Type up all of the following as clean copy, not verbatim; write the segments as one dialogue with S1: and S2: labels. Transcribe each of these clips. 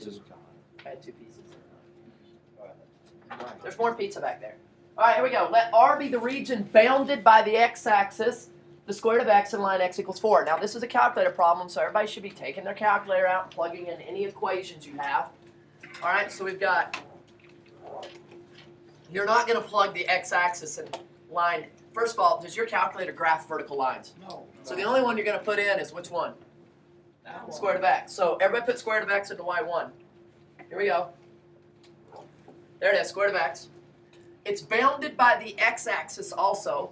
S1: two. I had two pieces. There's more pizza back there. All right, here we go. Let R be the region bounded by the x-axis, the square root of x, and line x equals 4. Now, this is a calculator problem, so everybody should be taking their calculator out and plugging in any equations you have. All right, so we've got, you're not going to plug the x-axis and line. First of all, does your calculator graph vertical lines?
S2: No.
S1: So the only one you're going to put in is which one? Square root of x. So everybody put square root of x into y1. Here we go. There it is, square root of x. It's bounded by the x-axis also,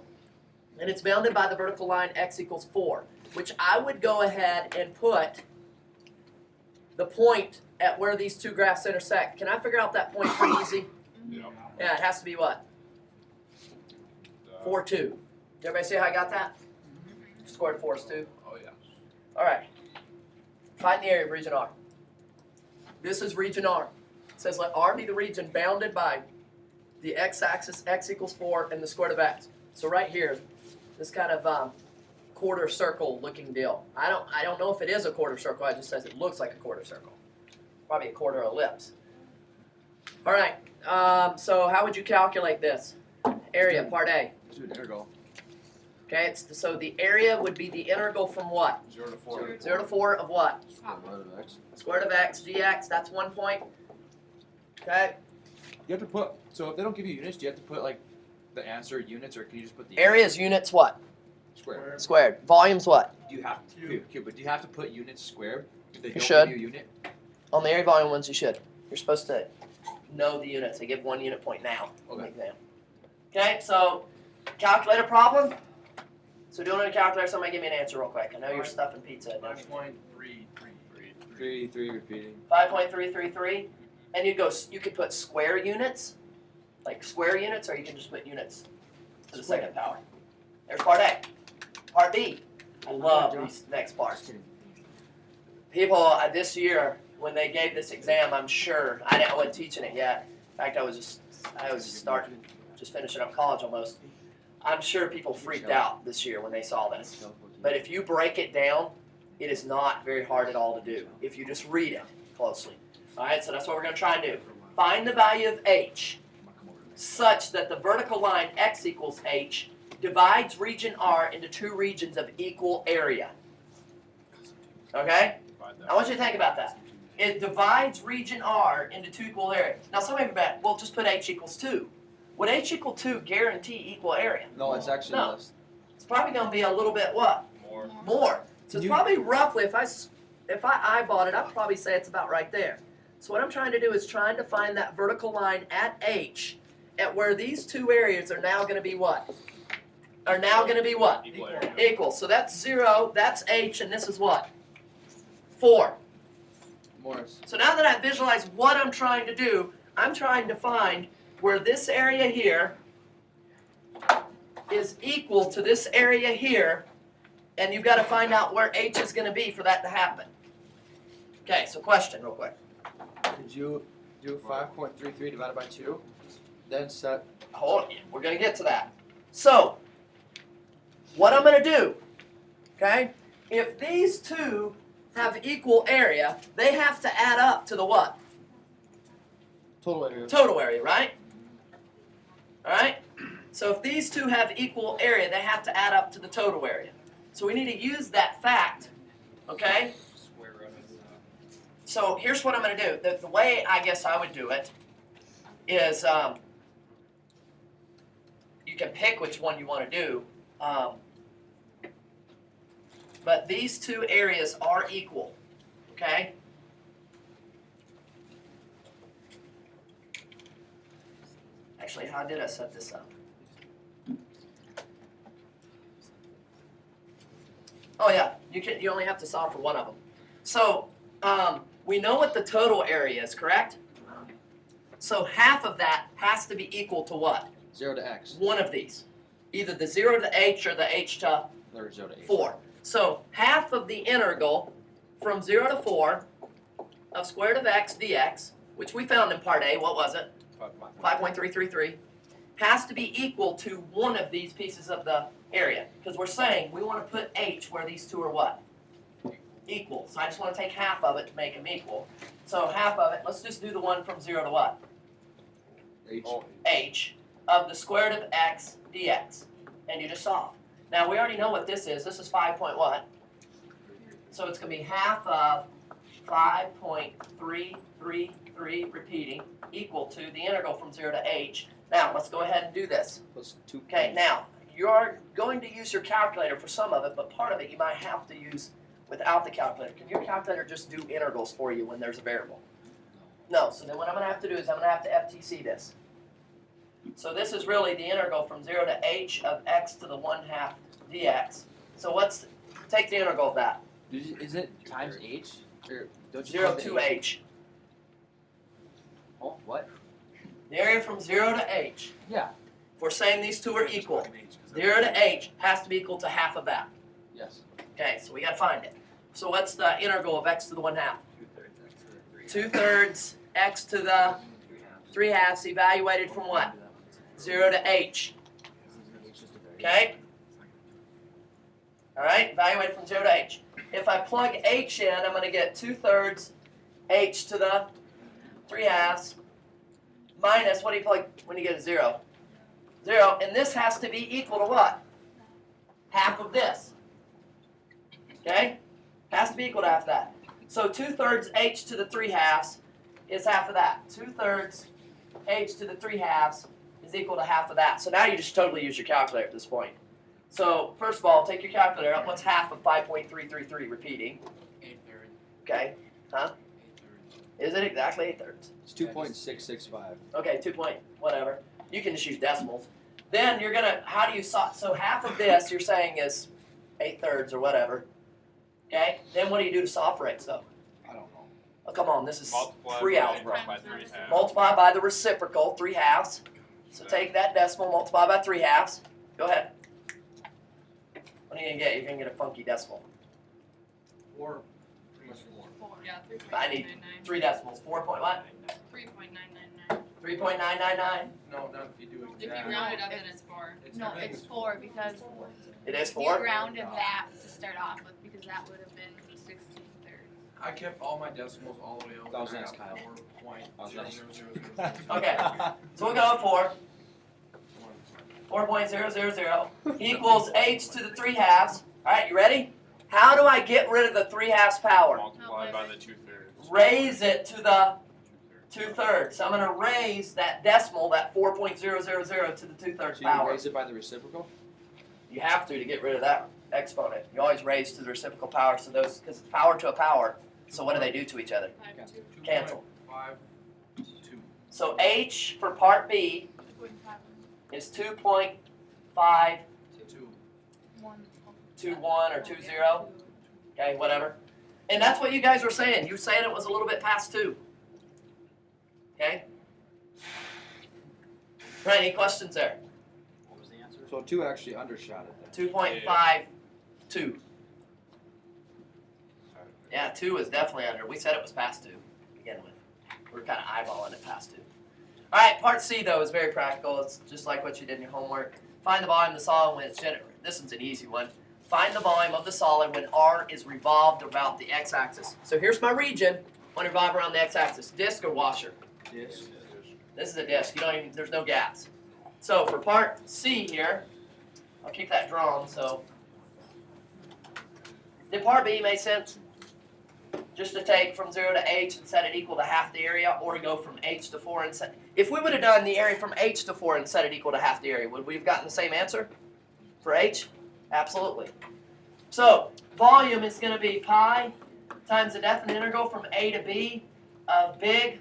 S1: and it's bounded by the vertical line x equals 4, which I would go ahead and put the point at where these two graphs intersect. Can I figure out that point pretty easy?
S2: Yeah.
S1: Yeah, it has to be what? 4, 2. Did everybody see how I got that? Square root of 4 is 2.
S2: Oh yeah.
S1: All right. Find the area of region R. This is region R. It says let R be the region bounded by the x-axis, x equals 4, and the square root of x. So right here, this kind of quarter circle looking deal. I don't know if it is a quarter circle. It just says it looks like a quarter circle. Probably a quarter ellipse. All right. So how would you calculate this? Area, part A.
S2: Let's do an integral.
S1: Okay. So the area would be the integral from what?
S2: 0 to 4.
S1: 0 to 4 of what?
S2: Square root of x.
S1: Square root of x dx. That's 1 point. Okay.
S2: You have to put. So if they don't give you units, do you have to put like the answer units, or can you just put the
S1: Area's units what?
S2: square?
S1: Squared. Volume's what?
S2: Do you have to? Okay, but do you have to put units squared if they don't
S1: should.
S2: give you a unit?
S1: On the area volume ones, you should. You're supposed to know the units. They give 1 unit point now.
S2: Okay.
S1: Okay, so calculate a problem. So doing it in a calculator, somebody give me an answer real quick. I know you're stuffing pizza in there.
S2: 3 repeating.
S1: 5.333. And you could put square units, like square units, or you can just put units to the second power. There's part A. Part B. I love these next parts. People this year, when they gave this exam, I'm sure I wasn't teaching it yet. In fact, I was just finishing up college almost. I'm sure people freaked out this year when they saw this. But if you break it down, it is not very hard at all to do if you just read it closely. All right, so that's what we're going to try and do. Find the value of h such that the vertical line x equals h divides region R into 2 regions of equal area. Okay? I want you to think about that. It divides region R into 2 equal areas. Now, some of you bet, well, just put h equals 2. Would h equal 2 guarantee equal area?
S2: No, it's actually
S1: No.
S2: less.
S1: It's probably going to be a little bit what? More. So it's probably roughly, if I eyeballed it, I'd probably say it's about right there. So what I'm trying to do is trying to find that vertical line at h at where these 2 areas are now going to be what? Are now going to be what? Equal. So that's 0, that's h, and this is what? 4.
S2: Morris.
S1: So now that I visualize what I'm trying to do, I'm trying to find where this area here is equal to this area here, and you've got to find out where h is going to be for that to happen. Okay, so question real quick.
S3: Could you do 5.33 divided by 2? Then set.
S1: Hold on, we're going to get to that. So, what I'm going to do, okay, if these 2 have equal area, they have to add up to the what?
S3: Total area.
S1: Total area, right? All right? So if these 2 have equal area, they have to add up to the total area. So we need to use that fact, okay? So here's what I'm going to do. The way I guess I would do it is you can pick which one you want to do. But these 2 areas are equal, okay? Actually, how did I set this up? Oh yeah, you only have to solve for one of them. So we know what the total area is, correct? So half of that has to be equal to what?
S3: 0 to x.
S1: One of these. Either the 0 to h or the h to
S3: Or 0 to 8.
S1: 4. So half of the integral from 0 to 4 of square root of x dx, which we found in part A, what was it? 5.333, has to be equal to one of these pieces of the area. Because we're saying we want to put h where these 2 are what? equal. So I just want to take half of it to make them equal. So half of it, let's just do the one from 0 to what?
S2: H.
S1: H of the square root of x dx. And you just solve. Now we already know what this is. This is 5 point what? So it's going to be half of 5.333 repeating equal to the integral from 0 to h. Now let's go ahead and do this.
S2: Plus 2.
S1: Okay, now you're going to use your calculator for some of it, but part of it you might have to use without the calculator. Can your calculator just do integrals for you when there's a variable? No, so then what I'm going to have to do is I'm going to have to FTC this. So this is really the integral from 0 to h of x to the 1/2 dx. So take the integral of that.
S2: Is it times h? Or don't you
S1: 0
S2: call it
S1: to h.
S2: Oh, what?
S1: The area from 0 to h.
S2: Yeah.
S1: If we're saying these two are equal, 0 to h has to be equal to half of that.
S2: Yes.
S1: Okay, so we got to find it. So what's the integral of x to the 1/2? 2/3 x to the 3/2 evaluated from what? 0 to h. Okay? Alright, evaluated from 0 to h. If I plug h in, I'm going to get 2/3 h to the 3/2 minus, what do you plug when you get a 0? 0, and this has to be equal to what? Half of this. Okay? Has to be equal to half of that. So 2/3 h to the 3/2 is half of that. 2/3 h to the 3/2 is equal to half of that. So now you just totally use your calculator at this point. So first of all, take your calculator out. What's half of 5.333 repeating?
S3: 8/3.
S1: Okay. Huh?
S3: 8/3.
S1: Is it exactly 8/3?
S2: It's 2.665.
S1: Okay, 2 point whatever. You can just use decimals. Then you're gonna, how do you so half of this you're saying is 8/3 or whatever. Okay. Then what do you do to solve for it? So,
S2: I don't know.
S1: oh, come on, this is
S4: Multiply
S1: pre-algebra.
S4: by 3/2.
S1: Multiply by the reciprocal, 3/2. So take that decimal, multiply by 3/2. Go ahead. What are you gonna get? You're gonna get a funky decimal.
S3: 4. Pretty much 4.
S5: Yeah,
S1: I need 3 decimals. 4 point what?
S5: 3.999.
S1: 3.999.
S3: No, not if you do
S5: If you
S3: exact.
S5: round it up, then it's 4.
S6: No, it's 4 because
S1: It is
S6: you
S1: 4.
S6: rounded that to start off with because that would have been 16/3.
S3: I kept all my decimals all the way over.
S2: That was
S3: and I
S2: nice,
S3: got
S2: Kyle.
S3: 4.00000.
S1: Okay. So we'll go with 4. 4.000 equals h to the 3/2. All right, you ready? How do I get rid of the 3/2 power?
S4: Multiply by the 2/3.
S1: Raise it to the 2/3. So I'm going to raise that decimal, that 4.000 to the 2/3
S2: So you
S1: power.
S2: raise it by the reciprocal?
S1: You have to get rid of that exponent. You always raise to the reciprocal power, so those, because it's power to a power. So what do they do to each other? Cancel.
S3: 2.52.
S1: So h for part B is 2.521
S3: 2.
S1: or 20. Okay, whatever. And that's what you guys were saying. You were saying it was a little bit past 2. Okay? Right, any questions there?
S7: What was the answer?
S2: So 2 actually undershot it then.
S1: 2.52. Yeah, 2 is definitely under. We said it was past 2 to begin with. We're kind of eyeballing it past 2. All right, part C, though, is very practical. It's just like what you did in your homework. Find the volume of the solid when it's generated. This one's an easy one. Find the volume of the solid when R is revolved about the x-axis. So here's my region. Want to revolve around the x-axis. Disc or washer?
S2: Dish.
S1: This is a disc. You don't even. There's no gaps. So for part C here, I'll keep that drawn. So did part B make sense? Just to take from 0 to h and set it equal to half the area, or to go from h to 4 and set. If we would have done the area from h to 4 and set it equal to half the area, would we have gotten the same answer for h? Absolutely. So volume is going to be pi times the definite integral from a to b of big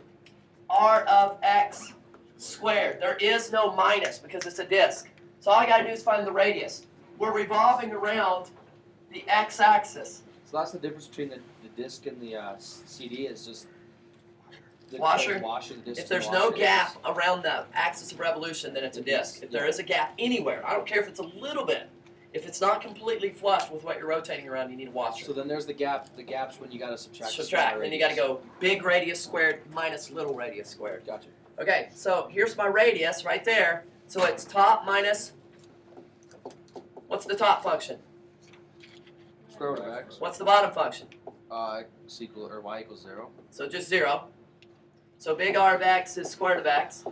S1: R of x squared. There is no minus because it's a disk. So all I got to do is find the radius. We're revolving around the x-axis.
S2: So that's the difference between the disc and the CD is just the
S1: Washer.
S2: washer, the disc
S1: If
S2: and
S1: there's
S2: the
S1: no
S2: washer
S1: gap
S2: is-
S1: around the axis of revolution, then it's a disk. If there is a gap anywhere, I don't care if it's a little bit. If it's not completely flush with what you're rotating around, you need a washer.
S2: So then there's the gap. The gaps when you got to subtract. the
S1: Subtract.
S2: smaller
S1: Then you got to
S2: radius.
S1: go big radius squared minus little radius squared.
S2: Gotcha.
S1: Okay, so here's my radius right there. So it's top minus, what's the top function?
S2: Square root of x.
S1: What's the bottom function?
S3: X equal or y equals 0.
S1: So just 0. So big R of x is square root of x.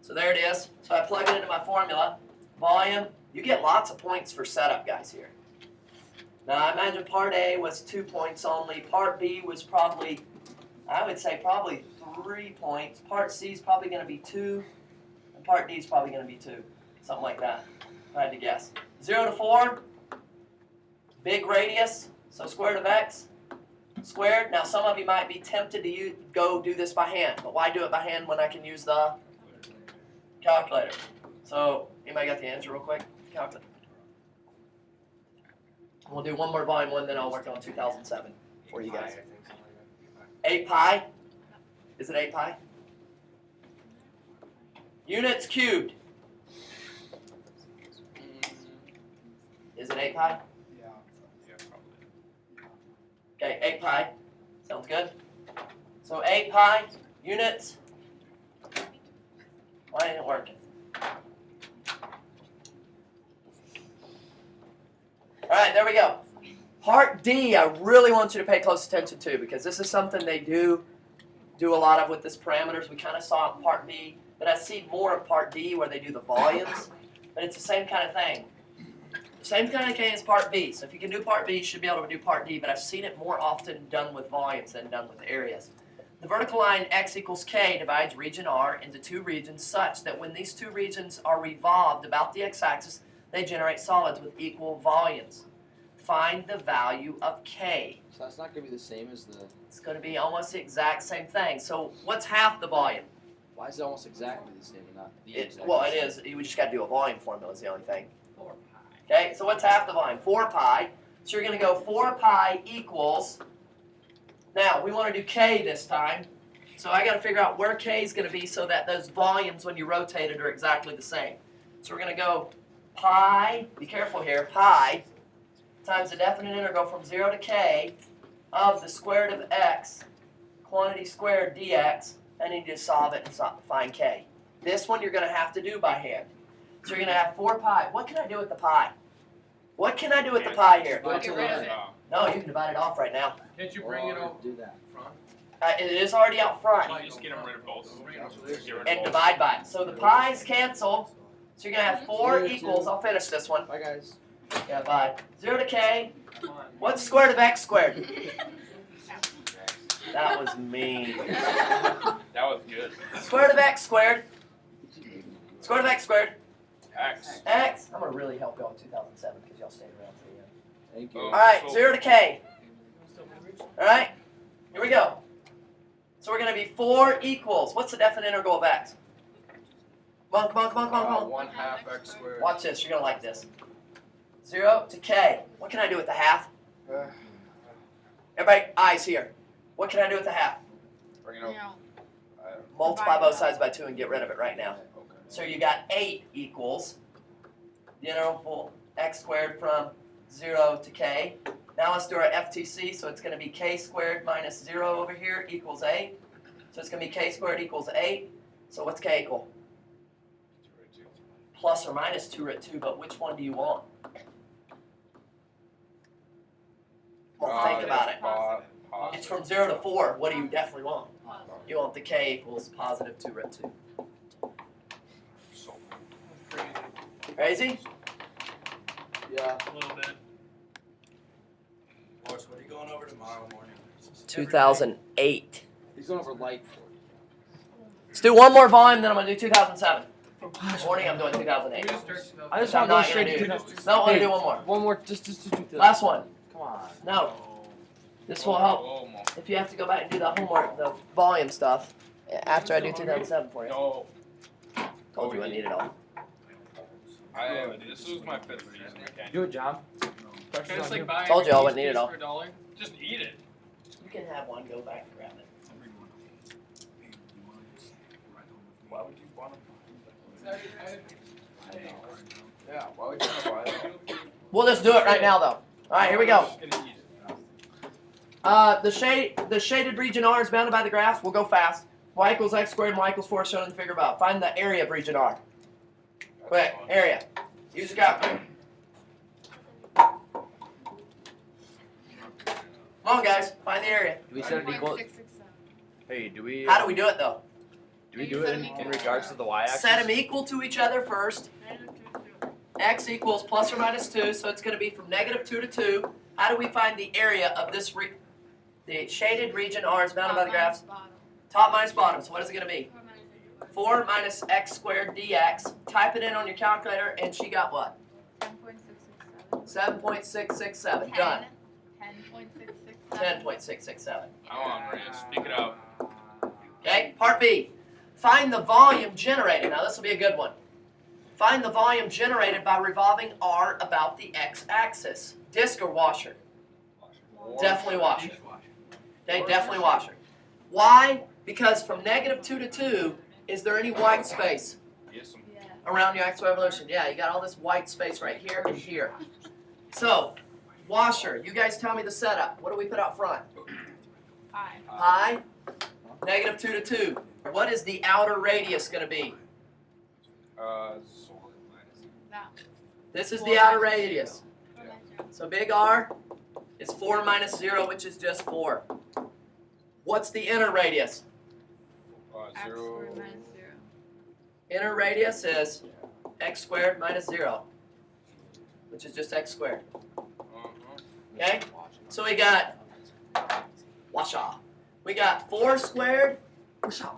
S1: So there it is. So I plug it into my formula. Volume, you get lots of points for setup, guys, here. Now I imagine part A was 2 points only. Part B was probably, I would say probably 3 points. Part C is probably going to be 2. And part D is probably going to be 2. Something like that, if I had to guess. 0 to 4, big radius, so square root of x squared. Now some of you might be tempted to go do this by hand, but why do it by hand when I can use the calculator? So anybody got the answer real quick? Calculator. We'll do one more volume one, then I'll work on 2007 for you guys. 8 pi? Is it 8 pi? Units cubed. Is it 8 pi?
S3: Yeah.
S1: Okay, 8 pi. Sounds good. So 8 pi units. Why ain't it working? Alright, there we go. Part D, I really want you to pay close attention to because this is something they do a lot of with this parameters. We kind of saw it in Part B, but I see more of Part D where they do the volumes, but it's the same kind of thing. Same kind of thing as Part B. So if you can do Part B, you should be able to do Part D, but I've seen it more often done with volumes than done with areas. The vertical line x equals k divides region R into 2 regions such that when these 2 regions are revolved about the x-axis, they generate solids with equal volumes. Find the value of k.
S3: So that's not going to be the same as the.
S1: It's going to be almost the exact same thing. So what's half the volume?
S3: Why is it almost exactly the same and not the exact
S1: Well,
S3: same?
S1: it is. We just got to do a volume formula is the only thing. 4 pi. Okay, so what's half the volume? 4 pi. So you're going to go 4 pi equals. Now, we want to do k this time. So I got to figure out where k is going to be so that those volumes, when you rotate it, are exactly the same. So we're going to go pi, be careful here, pi times the definite integral from 0 to k of the square root of x, quantity squared dx, and then you just solve it and find k. This one you're going to have to do by hand. So you're going to have 4 pi. What can I do with the pi? What can I do with the pi here?
S3: Go to
S5: Get
S3: the
S5: rid of
S3: left.
S5: it.
S1: No, you can divide it off right now.
S4: Can't you bring it
S3: Or
S4: over
S3: do that.
S4: front?
S1: It is already out front.
S4: Why just get them rid of both? Get rid of
S1: And
S4: both.
S1: divide by it. So the pi's cancel. So you're going to have 4
S3: Here,
S1: equals.
S3: two.
S1: I'll finish this one.
S3: Bye, guys.
S1: Yeah, by 0 to k. What's the square root of x squared? That was mean.
S4: That was good.
S1: Square root of x squared. Square root of x squared.
S4: X.
S1: X. I'm going to really help y'all in 2007 because y'all stayed around to the end.
S3: Thank you.
S4: Oh.
S1: Alright, 0 to k. Alright, here we go. So we're going to be 4 equals. What's the definite integral of x? Come on, come on, come on, come on, come on.
S3: 1/2 x squared.
S1: Watch this, you're going to like this. 0 to k. What can I do with the half? Everybody, eyes here. What can I do with the half?
S3: Bring it
S6: You
S3: over.
S6: know,
S1: Multiply both sides by 2 and get rid of it right now.
S3: Okay.
S1: So you got 8 equals the interval x squared from 0 to k. Now let's do our FTC. So it's going to be k squared minus 0 over here equals 8. So it's going to be k squared equals 8. So what's k equal? Plus or minus 2 root 2, but which one do you want? Well, think about it. It's from 0 to 4. What do you definitely want? You want the k equals positive 2 root 2. Crazy?
S3: Yeah.
S4: A little bit.
S7: Morris, what are you going over tomorrow morning?
S1: 2008.
S3: He's going over light.
S1: Let's do one more volume, then I'm going to do 2007. This morning I'm doing 2008.
S4: We just start smoking.
S3: I just
S1: I'm
S3: want to go
S1: not
S3: straight
S1: gonna
S3: to
S1: do No, I want to
S3: Hey.
S1: do one more.
S3: One more, just do the
S1: Last one.
S3: Come on.
S1: No, this will help
S4: Almost.
S1: if you have to go back and do the homework, the volume stuff, after I do 2007 for you.
S4: No.
S1: Told you I need it all.
S4: This was my 5th season. I can't.
S3: Do it, John.
S4: Can I just like buy
S1: Told you I
S4: every
S1: wouldn't need it
S4: piece
S1: all.
S4: for a dollar? Just eat it.
S1: You can have one, go back and grab it.
S4: Why would you want to?
S3: Yeah, why would you want to buy it?
S1: We'll just do it right now though. Alright, here we go.
S4: I'm just gonna eat it.
S1: The shaded region R is bounded by the graph. We'll go fast. Y equals x squared and y equals 4 shown in the figure above. Find the area of region R. Quick, area. Use your calculator. Come on, guys, find the area.
S3: Do we set it equal?
S5: 1.667.
S3: Hey, do we?
S1: How do we do it though?
S3: Do we do it in regards to the y-axis?
S1: Set them equal to each other first. X equals plus or minus 2, so it's going to be from -2 to 2. How do we find the area of this the shaded region R is bounded by the graphs? Top minus bottom, so what is it going to be? 4 minus x squared dx. Type it in on your calculator, and she got what? 7.667. Done.
S6: 10.667.
S1: 10.667.
S7: Come on, Maria, speak it out.
S1: Okay, part B. Find the volume generated. Now this will be a good one. Find the volume generated by revolving R about the x-axis. Disc or washer? Definitely washer. Okay, definitely washer. Why? Because from -2 to 2, is there any white space
S7: Yes,
S6: Yeah.
S1: around your axis of revolution? Yeah, you got all this white space right here and here. So, washer, you guys tell me the setup. What do we put out front?
S6: Five.
S1: Pi, -2 to 2. What is the outer radius going to be?
S6: That.
S1: This is the outer radius. So big R is 4 minus 0, which is just 4. What's the inner radius?
S6: X squared minus 0.
S1: Inner radius is x squared minus 0, which is just x squared. Okay? So we got, washa. We got 4 squared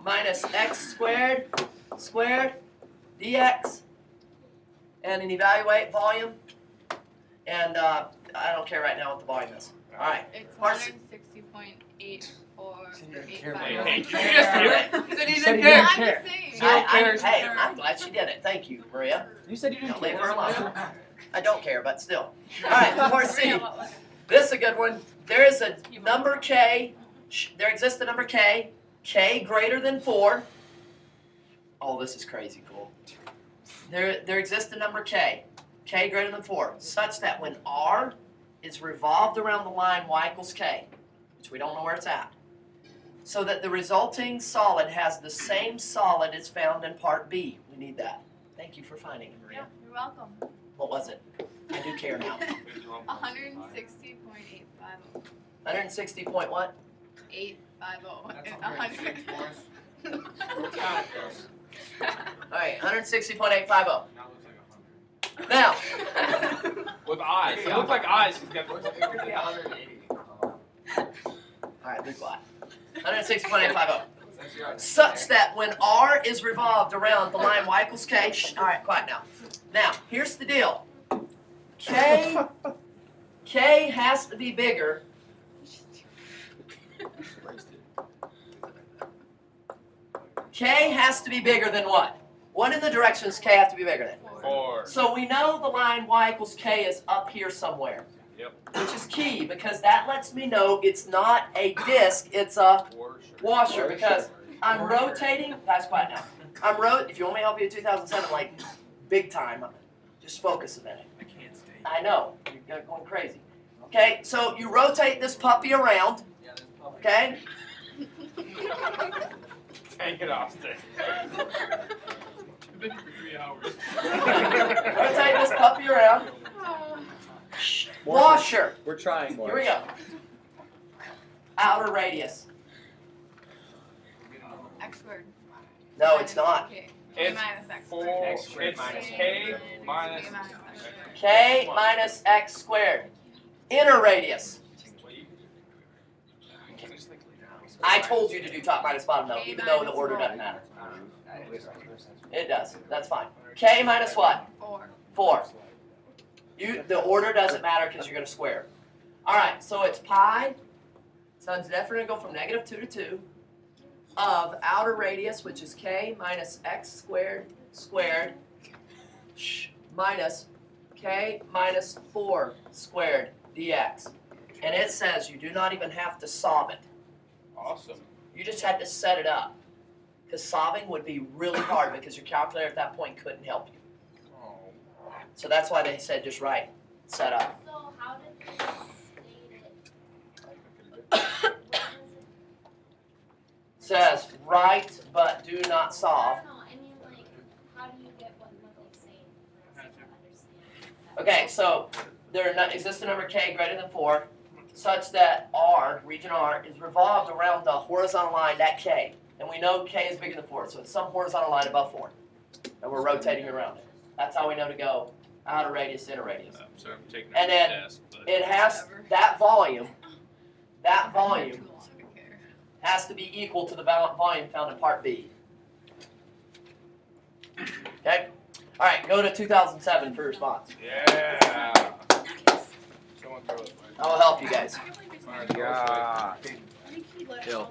S1: minus x squared squared dx. And an evaluate volume. And I don't care right now what the volume is. All right.
S6: It's
S1: Parse-
S6: 160.8485.
S3: He said he
S4: Said
S3: didn't
S4: he
S3: care.
S4: didn't
S6: I'm
S4: care.
S6: just saying.
S1: Hey, I'm glad she did it. Thank you, Maria.
S4: You said you didn't
S1: Don't leave
S4: care.
S1: her alone. I don't care, but still. All right, part C.
S6: Maria, what was it?
S1: This is a good one. There is a number k. There exists a number k. K greater than 4. Oh, this is crazy cool. There exists a number k. K greater than 4, such that when R is revolved around the line y equals k, which we don't know where it's at, so that the resulting solid has the same solid as found in part B. We need that. Thank you for finding it,
S6: Yeah,
S1: Maria.
S6: you're welcome.
S1: What was it? I do care now.
S6: 160.850.
S1: 160 point what?
S6: 850.
S7: That's
S6: 100.
S1: All right, 160.850. Now,
S7: With eyes. It looked like eyes. He's got
S1: all right, be quiet. 160.850. Such that when R is revolved around the line y equals k, all right, quiet now. Now, here's the deal. K has to be bigger. K has to be bigger than what? What in the directions K have to be bigger than?
S7: 4.
S1: So we know the line y equals k is up here somewhere.
S7: Yep.
S1: Which is key because that lets me know it's not a disc, it's a washer because I'm rotating, guys quiet now. If you want me to help you in 2007, like big time, just focus a minute.
S7: I can't stay.
S1: I know, you're going crazy. Okay, so you rotate this puppy around, okay?
S7: Take it off, Stick. Been for 3 hours.
S1: Rotate this puppy around. Washer.
S3: We're trying more.
S1: Here we go. Outer radius.
S6: X squared.
S1: No, it's not.
S6: K.
S7: It's
S6: Minus X
S7: 4.
S6: squared.
S3: X squared minus
S7: K minus.
S6: K minus X squared.
S1: K minus x squared. Inner radius. I told you to do top minus bottom though, even though the order doesn't matter. It does. That's fine. K minus what?
S6: 4.
S1: 4. The order doesn't matter because you're going to square. All right, so it's pi. So it's definitely going to go from -2 to 2 of outer radius, which is k minus x squared squared minus k minus 4 squared dx. And it says you do not even have to solve it.
S7: Awesome.
S1: You just had to set it up. Because solving would be really hard because your calculator at that point couldn't help you.
S7: Oh.
S1: So that's why they said just write, set up.
S8: So how did they state it?
S1: Says write but do not solve.
S8: I don't know, I mean like, how do you get what they say? I don't understand.
S1: Okay, so there exists a number k greater than 4, such that R, region R, is revolved around the horizontal line, that K. And we know K is bigger than 4, so it's some horizontal line above 4. And we're rotating around it. That's how we know to go outer radius, inner radius.
S7: So I'm taking
S1: And
S7: a
S1: then
S7: test, but
S1: It has, that volume has to be equal to the volume found in part B. Okay? All right, go to 2007 for response.
S7: yeah. Someone throw it.
S1: I will help you guys.
S7: Yeah.
S3: Ill.